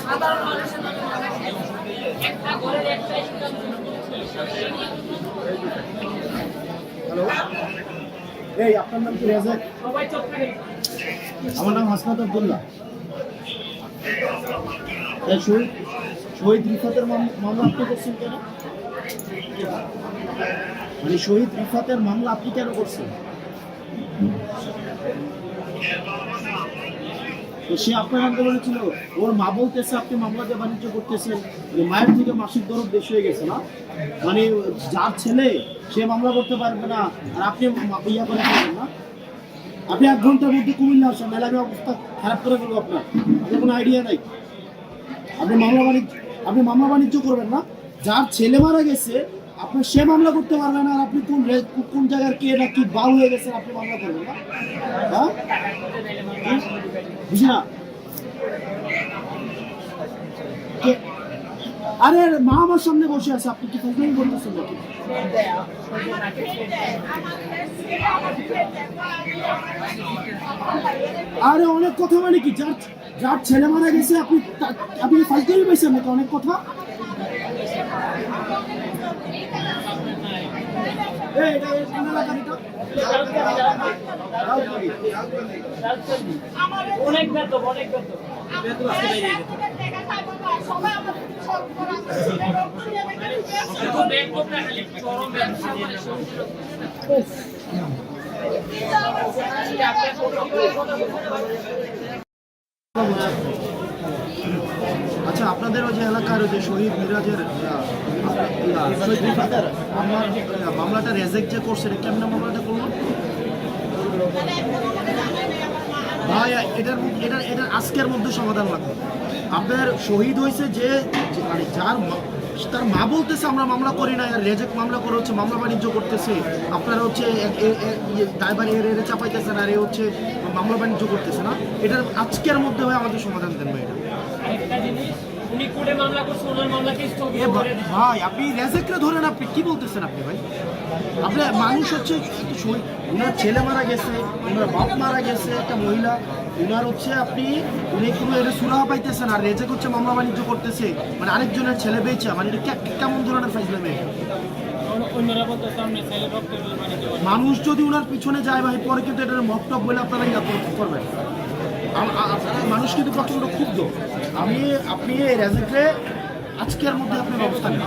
সাধারণ মানুষের একটা ঘরের একটা ইনকাম। হ্যালো, এই আপনার নাম কি রেজাক? সবাই চোখ থাকে। আমার নাম হাসনাত আব্দুল্লাহ। এই শহীদ রিফাতের মামলা আপনি করছেন কেন? মানে শহীদ রিফাতের মামলা আপনি কেন করছেন? তো সে আপনার নামকে বলেছিল, ওর মা বলতেছে আপনি মামলা দিয়ে বাণিজ্য করতেছেন, মায়ের থেকে মাসিক দরদ বেশি হয়ে গেছে না? মানে যার ছেলে সে মামলা করতে পারবে না আর আপনি ইয়া করে পারবেন না? আপনি 1 ঘন্টার মধ্যে কুমিল্লা আসেন, নাহলে আমি অবস্থা খারাপ করে ফেলবো আপনার কোনো আইডিয়া নাই। আপনি মামলা বাণিজ্য করবেন না? যার ছেলে মারা গেছে আপনার সে মামলা করতে পারবে না, আর আপনি কোন জায়গার কে না কি বাল হয়ে গেছেন আপনি মামলা করবেন না? হ্যাঁ, বুঝি না। আরে মা আমার সামনে বসে আছে, আপনি কি ফাজলামি করতেছেন নাকি? আরে অনেক কথা মানে কি, যার ছেলে মারা গেছে আপনি ফাজলামি পাইছেন নাকি? অনেক কথা। অনেক বেতন, অনেক বেতন। আচ্ছা, আপনাদের ওই যে এলাকার যে শহীদ মিরাজের শহীদ রিফাতের মামলাটা রেজেক যে করছে, কেমন মামলাটা করলো ভাই? এটার আজকের মধ্যে সমাধান লাগবে। আপনার শহীদ হয়েছে যে মানে তার মা বলতেছে আমরা মামলা করি না, আর রেজেক মামলা করে হচ্ছে মামলা বাণিজ্য করতেছে, আপনারা হচ্ছে ড্রাইভার এর চাপাইতেছে না, আর হচ্ছে মামলা বাণিজ্য করতেছে না। এটার আজকের মধ্যে হয় আমাদের সমাধান দেন ভাই। ভাই আপনি রেজেকরে ধরেন, আপনি কি বলতেছেন? আপনি ভাই, আপনি মানুষ হচ্ছে উনার ছেলে মারা গেছে, উনার বাপ মারা গেছে, একটা মহিলা, উনার হচ্ছে উনি কোনো এটা সুরাহা পাইতেছেন, আর রেজেক হচ্ছে মামলা বাণিজ্য করতেছে, মানে আরেকজনের ছেলে বেচা, মানে এটা কেমন ধরনের ফাইজলামি? মানুষ যদি উনার পিছনে যায় ভাই, পরে কিন্তু এটা মকটক বলে আপনারা ইয়া করবেন। মানুষ কিন্তু প্রচন্ড ক্ষুব্ধ। আপনি এই রেজেকরে আজকের মধ্যে আপনার ব্যবস্থা নেন।